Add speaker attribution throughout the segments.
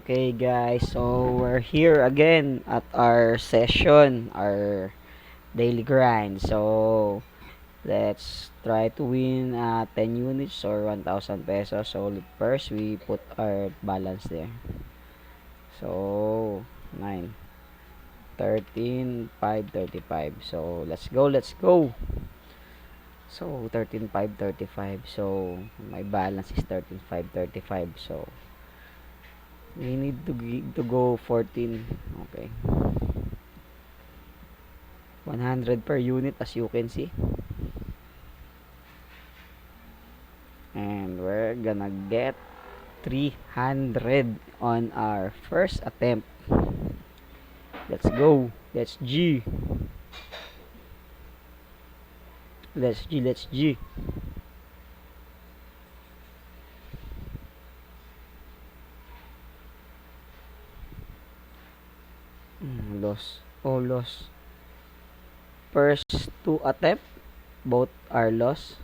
Speaker 1: Okay guys, so we're here again at our session, our daily grind. So let's try to win 10 units or 1,000 pesos. So first we put our balance there. So 9, 13, 5, 35. So let's go. So 13, 5, 35. So my balance is 13, 5, 35. So we need to go 14. Okay. 100 per unit as you can see, and we're gonna get 300 on our first attempt. Let's go. Let's G. Loss. First two attempt, both are loss.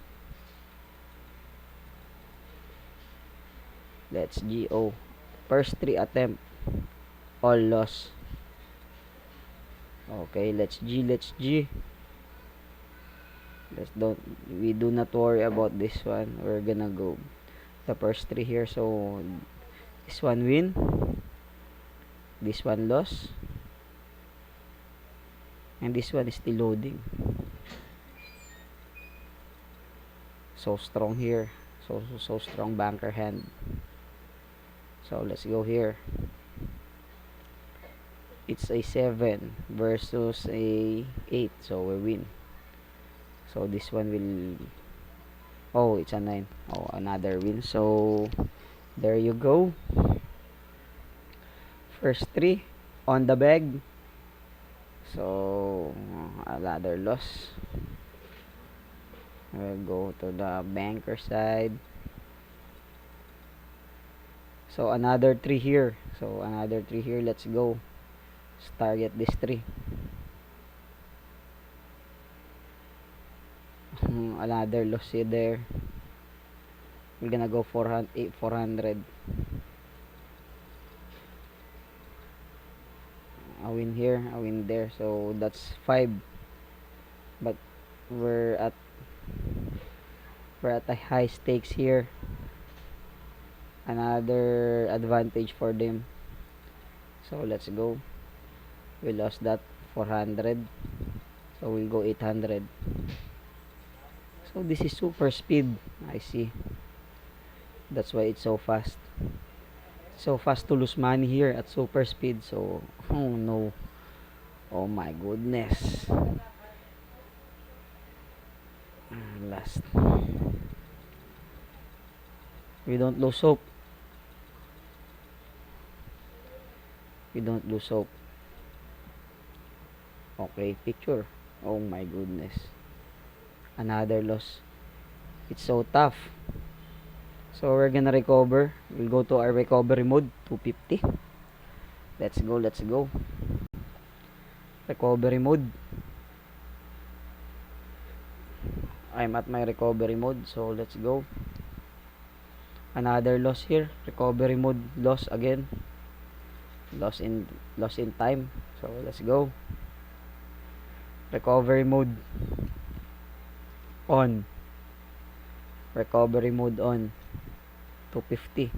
Speaker 1: Let's Go. First three attempt, all loss. Okay, let's G. We do not worry about this one. We're gonna go the first three here. So this one win, this one loss, and this one is still loading. So strong here. So strong banker hand. So let's go here. It's a 7 versus a 8. So we win. So this one will... Oh, it's a 9. Oh, another win. So there you go. First 3 on the bag. So another loss. We'll go to the banker side. So another 3 here. Let's go. Let's target this 3. Another loss here there. We're gonna go 400. A win here, a win there. So that's 5. But we're at a high stakes here. Another advantage for them. So let's go. We lost that 400. So we'll go 800. So this is super speed. I see. That's why it's so fast. So fast to lose money here at super speed. So, oh no. Oh my goodness. Last. We don't lose hope. Okay, picture. Oh my goodness. Another loss. It's so tough. So we're gonna recover. We'll go to our recovery mode. 250. Let's go. Recovery mode. I'm at my recovery mode. So let's go. Another loss here. Recovery mode loss again. Loss in time. So let's go. Recovery mode on. Recovery mode on. 250.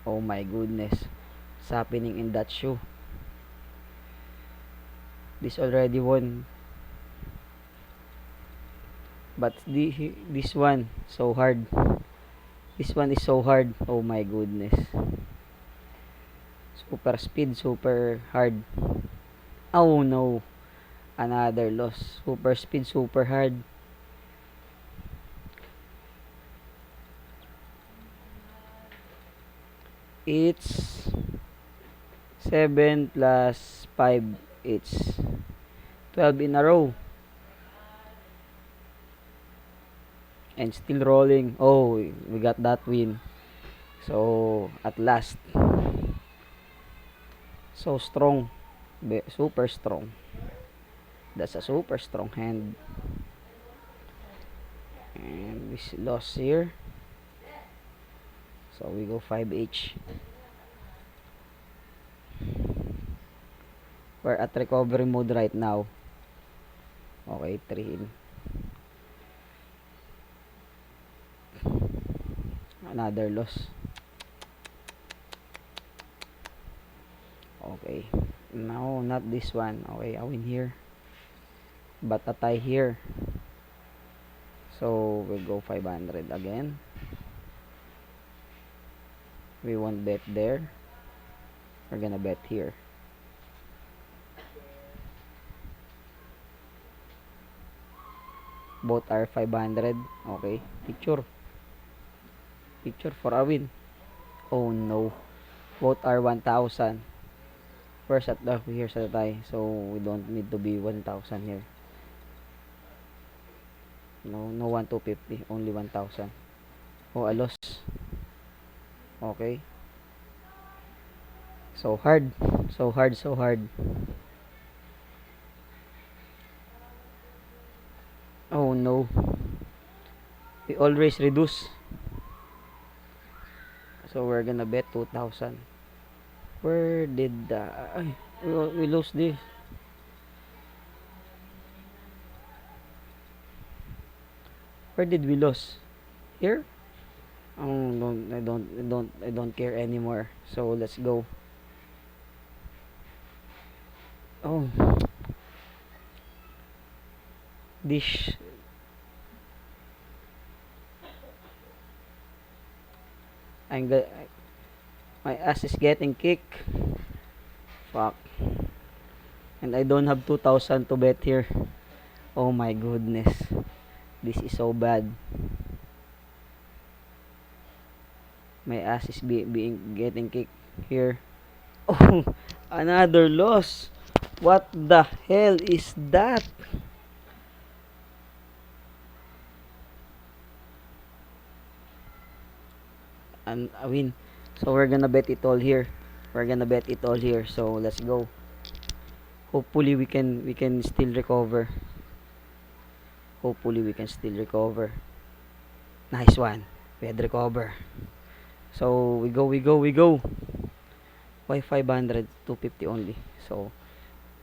Speaker 1: Oh my goodness. What's happening in that shoe? This already won. But this one so hard. This one is so hard. Oh my goodness. Super speed, super hard. Oh no. Another loss. Super speed, super hard. It's 7 plus 5. It's 12 in a row. And still rolling. Oh, we got that win. So, at last. So strong. Super strong. That's a super strong hand. And we lost here. So we go 5 each. We're at recovery mode right now. Okay, 3 in. Another loss. Okay. No, not this one. Okay, a win here. But a tie here. So we go 500 again. We won't bet there. We're gonna bet here. Both are 500. Okay. Picture. Picture for a win. Oh no. Both are 1,000. First at the here's at the tie. So we don't need to be 1,000 here. No, no 1,250. Only 1,000. Oh, a loss. Okay. So hard. So hard, so hard. Oh no. We always reduce. So we're gonna bet 2,000. Where did we lose this? Where did we lose? Here? Oh, I don't care anymore. So let's go. Oh, this. I'm got my ass is getting kicked. Fuck. And I don't have 2,000 to bet here. Oh my goodness. This is so bad. My ass is being getting kicked here. Oh, another loss. What the hell is that? And a win. So we're gonna bet it all here. We're gonna bet it all here. So let's go. Hopefully we can still recover. Hopefully we can still recover. Nice one. We had recover. So we go. Why 500? 250 only. So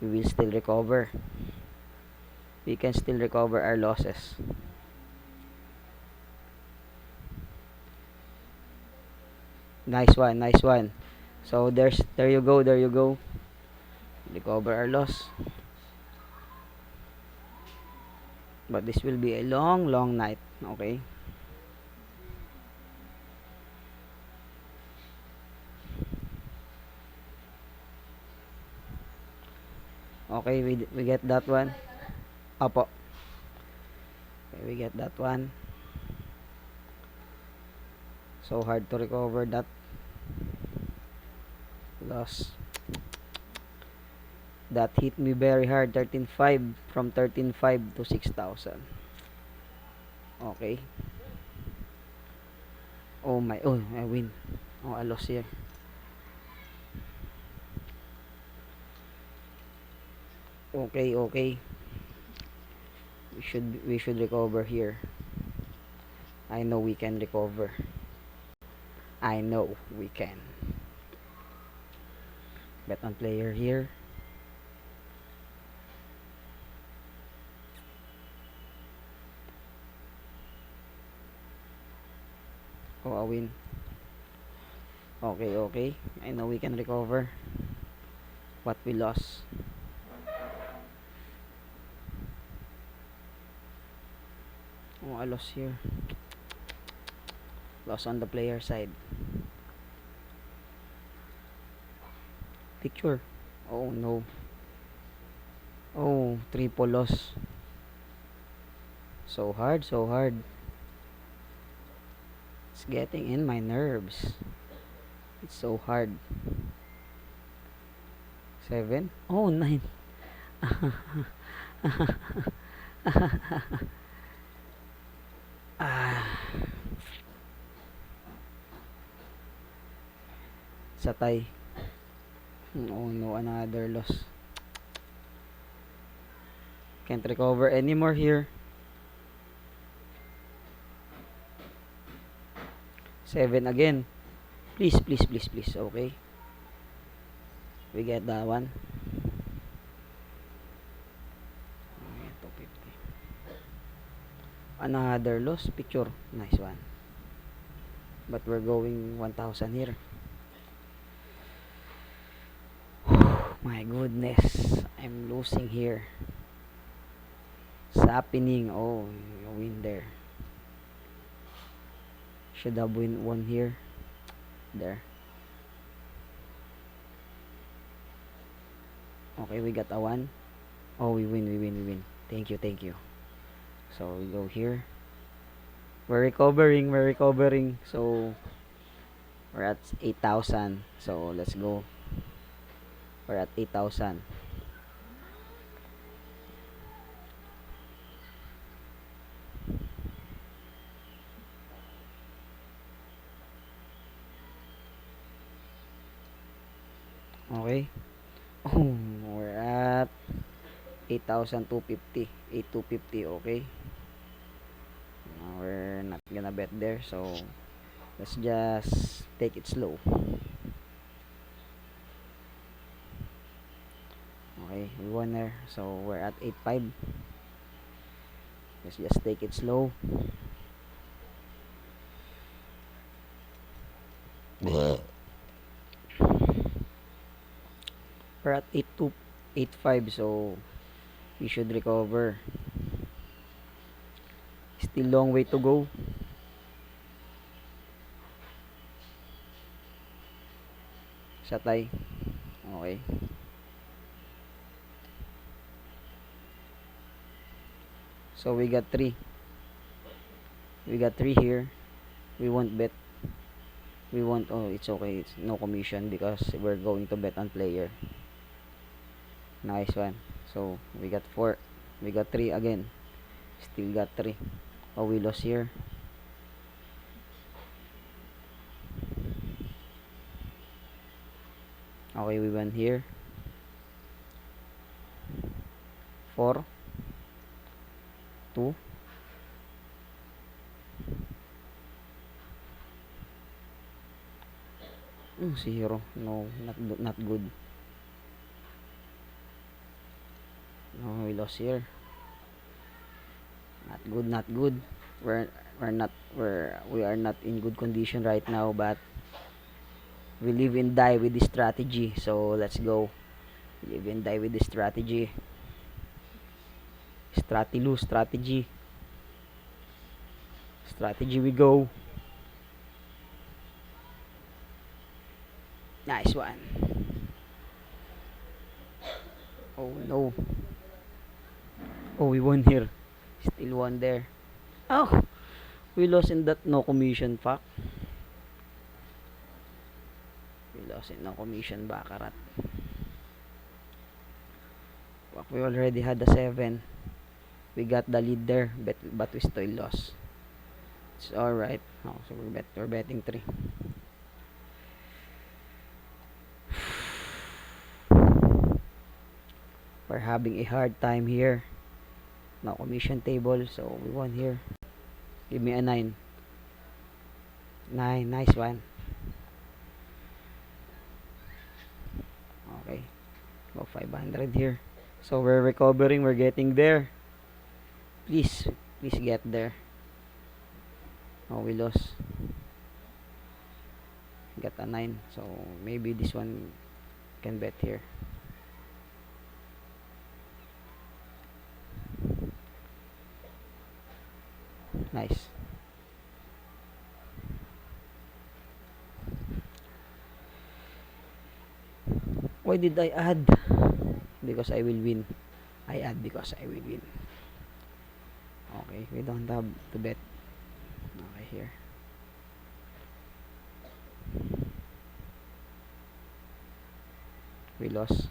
Speaker 1: we will still recover. We can still recover our losses. Nice one, nice one. So there you go. Recover our loss. But this will be a long night. Okay. Okay, we get that one. Apo. Okay, we get that one. So hard to recover that loss. That hit me very hard. 13.5 from 13.5 to 6,000. Okay. Oh my. Oh, I win. Oh, I lost here. Okay, okay. We should recover here. I know we can recover. I know we can. Bet on player here. Oh, a win. Okay, okay. I know we can recover what we lost. Oh, I lost here. Lost on the player side. Picture. Oh no. Oh, triple loss. So hard, so hard. It's getting in my nerves. It's so hard. 7. Oh, 9. Ah. Satay. Oh no, another loss. Can't recover anymore here. 7 again. Please, please, please, please. Okay. We get that one. Okay, 250. Another loss picture. Nice one. But we're going 1,000 here. My goodness. I'm losing here. It's happening. Oh, you win there. Should have won here. There. Okay, we got a 1. Oh, we win. Thank you. So, we go here. We're recovering. So, we're at 8,000. So, let's go. We're at 8,000. Okay. Oh, we're at 8,250. 8,250, okay. We're not gonna bet there, so let's just take it slow. Okay, we won there. So we're at 8.5. Let's just take it slow. We're at 8.2, 8.5, so we should recover. Still long way to go. Satay. Okay. So we got 3. We got 3 here. We won't bet. We won't. Oh, it's okay. It's no commission because we're going to bet on player. Nice one. So we got 4. We got 3 again. Still got 3. Oh, we lost here. Okay, we won here. 4, 2. Zero. No, not good. No, we lost here. Not good. We are not in good condition right now, but we live and die with this strategy. So let's go. Live and die with this strategy. Strategy. Strategy we go. Nice one. Oh no. Oh, we won here. Still won there. Oh, we lost in that no commission pack. We lost in no commission baccarat. We already had the 7. We got the lead there, but we still lost. It's alright. Oh, so we're betting 3. We're having a hard time here. No commission table, so we won here. Give me a 9. 9, nice one. Okay. Go 500 here. So we're recovering, we're getting there. Please get there. Oh, we lost. Got a 9. So maybe this one can bet here. Nice. Why did I add? Because I will win. I add because I will win. Okay, we don't have to bet. Okay, here. We lost.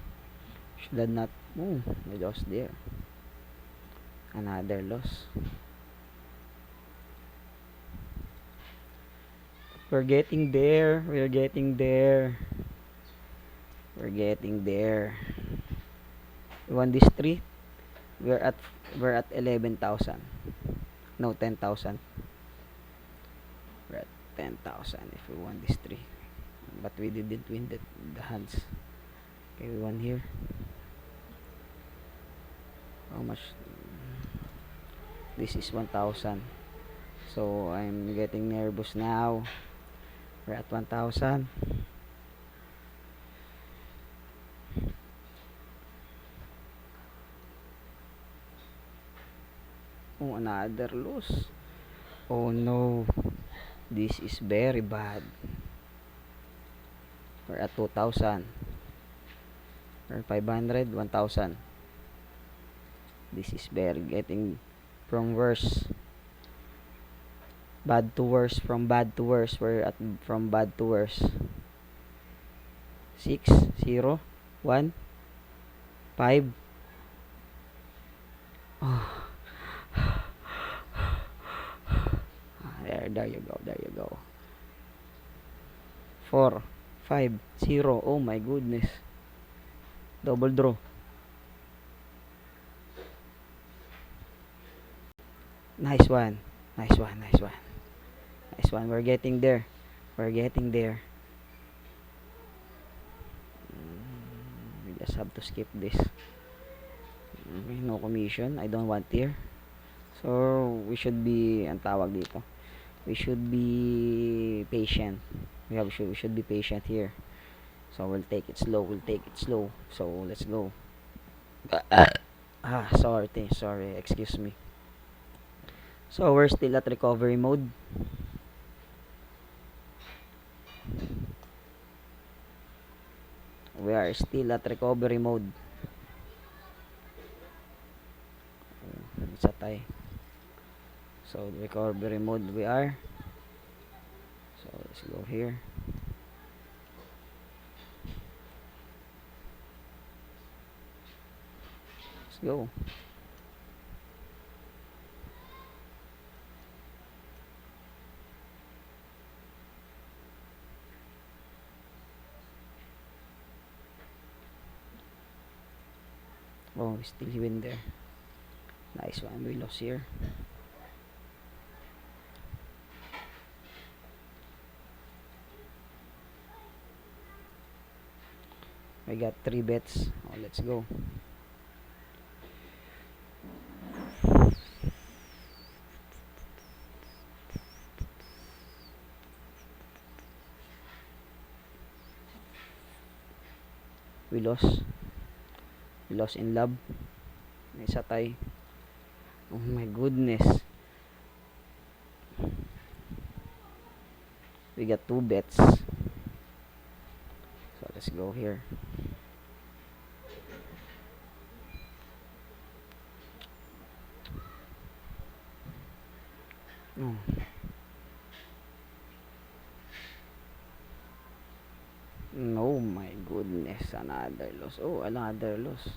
Speaker 1: Should have not. Oh, we lost there. Another loss. We're getting there. We're getting there. We're getting there. We won this 3. We're at 11,000. No, 10,000. We're at 10,000 if we won this 3. but we didn't win the hands. Okay, we won here. How much? This is 1,000. So I'm getting nervous now. We're at 1,000. Oh, another loss. Oh no, this is very bad. We're at 2,000. We're 500, 1,000. This is very getting from worse. Bad to worse, from bad to worse. We're at from bad to worse. 6, 0, 1, 5. Oh. There you go, there you go. 4, 5, 0. Oh my goodness. Double draw. Nice one. Nice one, nice one. Nice one. We're getting there. We're getting there. We just have to skip this. No commission. I don't want here. So, we should be, ang tawag dito, we should be patient. We should be patient here. So, we'll take it slow. We'll take it slow. So, let's go. Sorry. Excuse me. So, we're still at recovery mode. We are still at recovery mode. It's a tie. So, recovery mode we are. So, let's go here. Let's go. Oh, we still win there. Nice one. We lost here. We got 3 bets. Oh, let's go. We lost. We lost in love. May isa tie. Oh my goodness. We got 2 bets. So let's go here. Oh. No, my goodness. Another loss. Oh, another loss.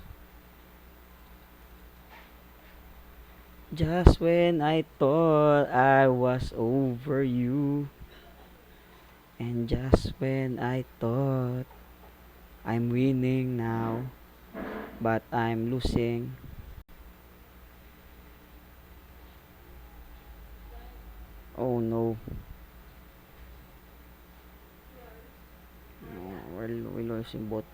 Speaker 1: Just when I thought I was over you, and just when I thought I'm winning now, but I'm losing. Oh no. We're losing both.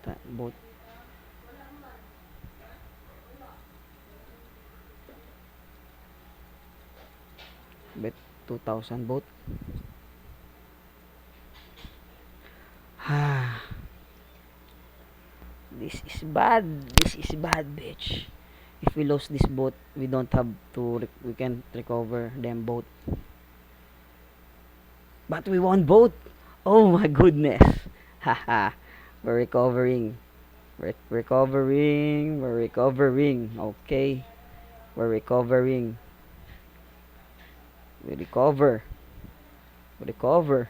Speaker 1: Bet 2,000 both. This is bad. This is bad, bitch. If we lose this boat, we don't have to. We can recover them both. But we won both. Oh my goodness. Haha. We're recovering. We're recovering. We're recovering. Okay. We're recovering. We recover. We recover.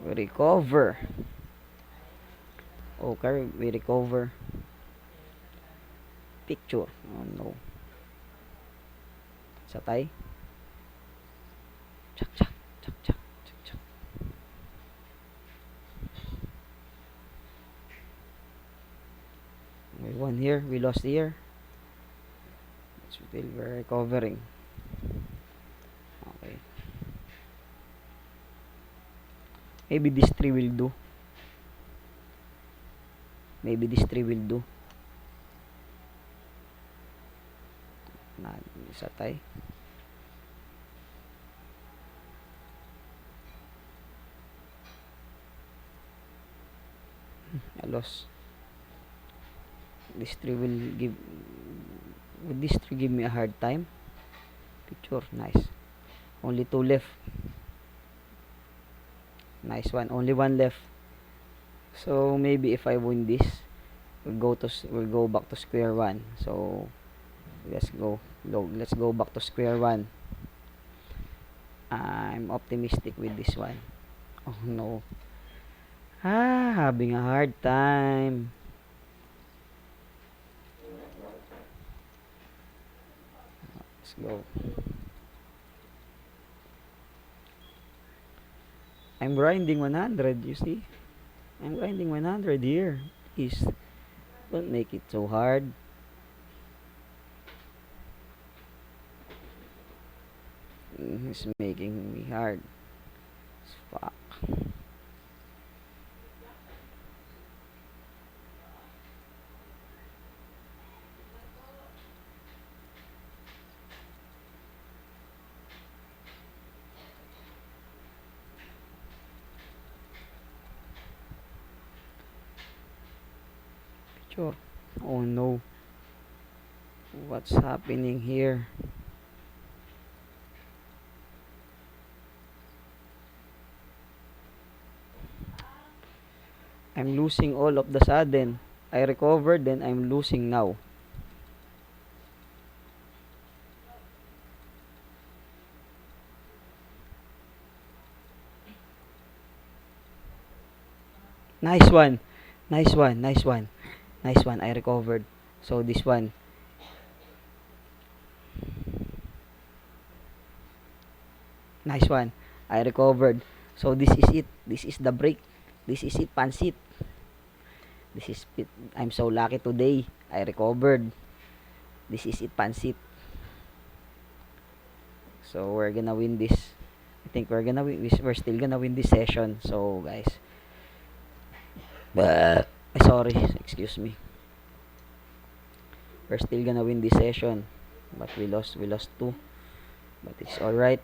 Speaker 1: We recover. Okay, we recover. Picture. Oh no. Satay. Chak chak chak chak chak chak. We won here. We lost here. Still we're recovering. Okay. Maybe this 3 will do. Maybe this 3 will do. Isa tayo. I lost. This 3 will give. Would this 3 give me a hard time? Picture. Nice. Only 2 left. Nice one. Only 1 left. So maybe if I win this, we'll go back to square 1. So let's go. Let's go back to square 1. I'm optimistic with this one. Oh no. Having a hard time. Let's go. I'm grinding 100, you see? I'm grinding 100 here. Please, don't make it so hard. It's making me hard. Fuck. Picture. Oh no. What's happening here? I'm losing all of the sudden. I recovered, then I'm losing now. Nice one. Nice one. Nice one. Nice one. I recovered. So this one. Nice one. I recovered. So this is it. This is the break. This is it, Pansit. This is it. I'm so lucky today. I recovered. This is it, Pansit. So we're gonna win this. I think we're gonna win. We're still gonna win this session. So guys. Sorry. Excuse me. We're still gonna win this session. But we lost 2. But it's alright.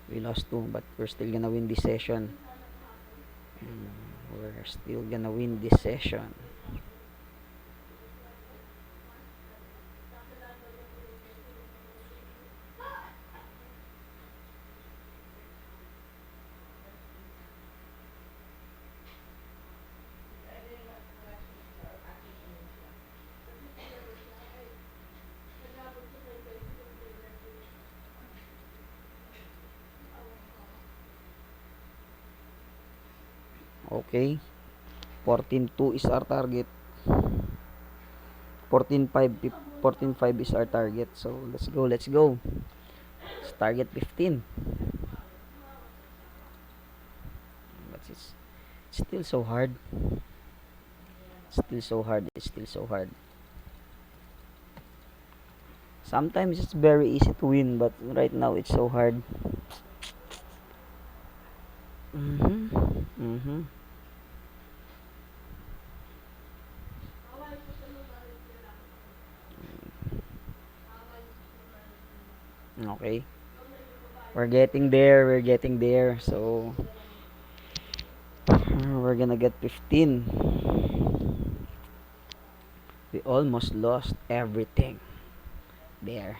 Speaker 1: We lost 2, but we're still gonna win this session. We're still gonna win this session. Okay. 14.2 is our target. 14.5 is our target. So let's go. Let's go. Let's target 15. But it's still so hard. Still so hard. It's still so hard. Sometimes it's very easy to win, but right now it's so hard. Okay. We're getting there. We're getting there. So we're gonna get 15. We almost lost everything there.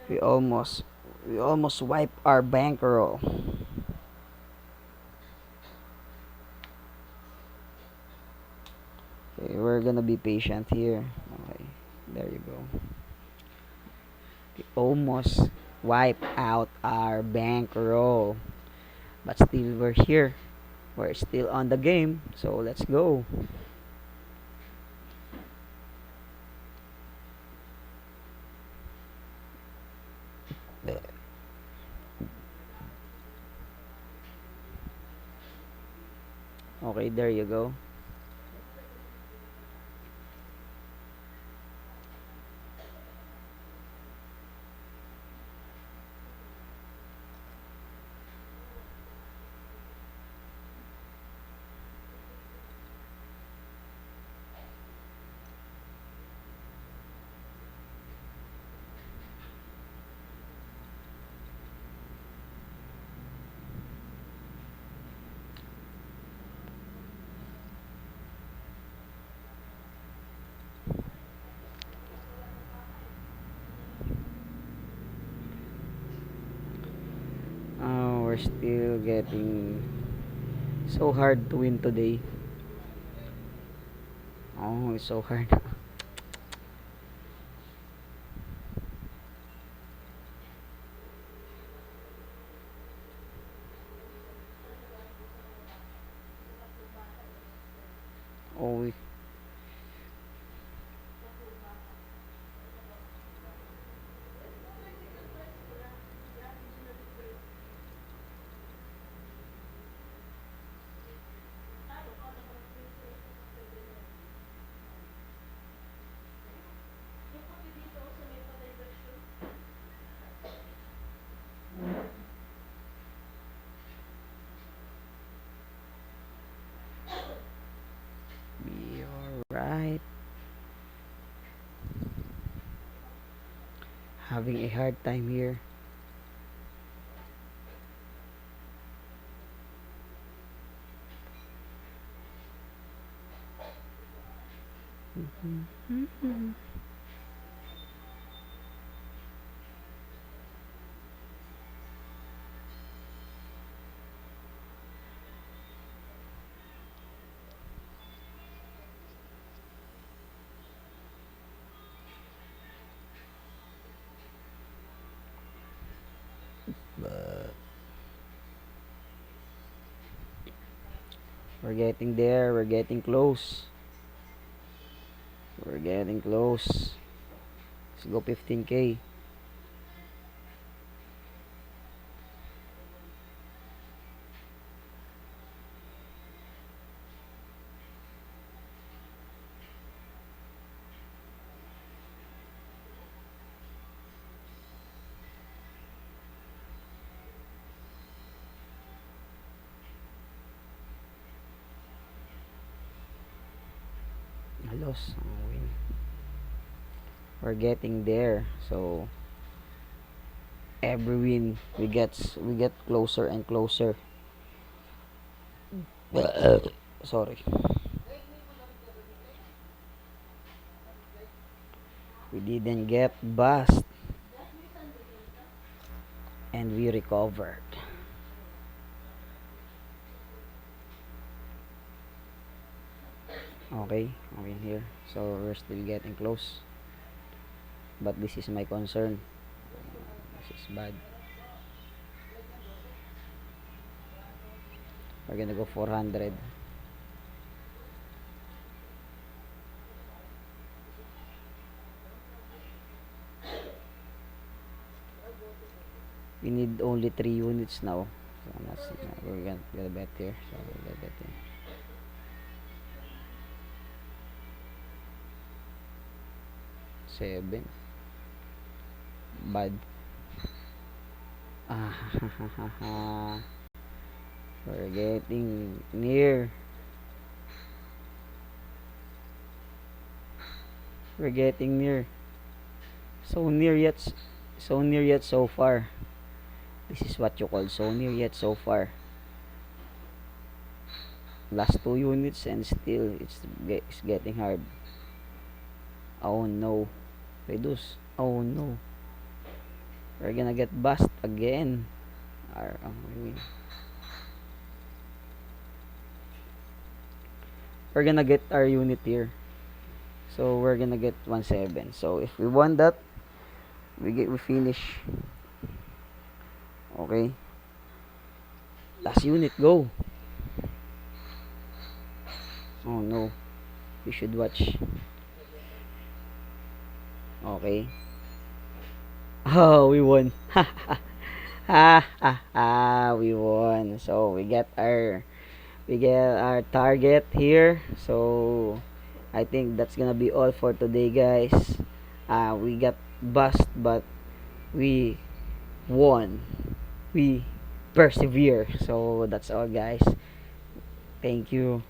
Speaker 1: We almost wipe our bankroll. Okay, we're gonna be patient here. Okay, there you go. We almost wipe out our bankroll, but still we're here. We're still on the game, so let's go. Okay, there you go. still getting so hard to win today. Oh, it's so hard. Oh, be alright. Having a hard time here. We're getting there. We're getting close. We're getting close. Let's go 15k. Halos ang win. We're getting there. So every win we get closer and closer. Sorry. We didn't get bust and we recovered. Okay, I'm in here. So we're still getting close. But this is my concern. This is bad. We're gonna go 400. We need only 3 units now. So we're gonna get a bet here. So we're gonna bet here. 7. Bad. Ah, we're getting near. We're getting near. So near yet so far. This is what you call so near yet so far. Last 2 units and still it's getting hard. Oh no. Reduce. Oh no. We're gonna get bust again. We're gonna get our unit here. So we're gonna get 1.7. So if we want that, we finish. Okay. Last unit, go. Oh no. We should watch. Okay. Oh, we won. We won. So we get our target here. So I think that's gonna be all for today, guys. We got bust, but we won. We persevere. So that's all, guys. Thank you.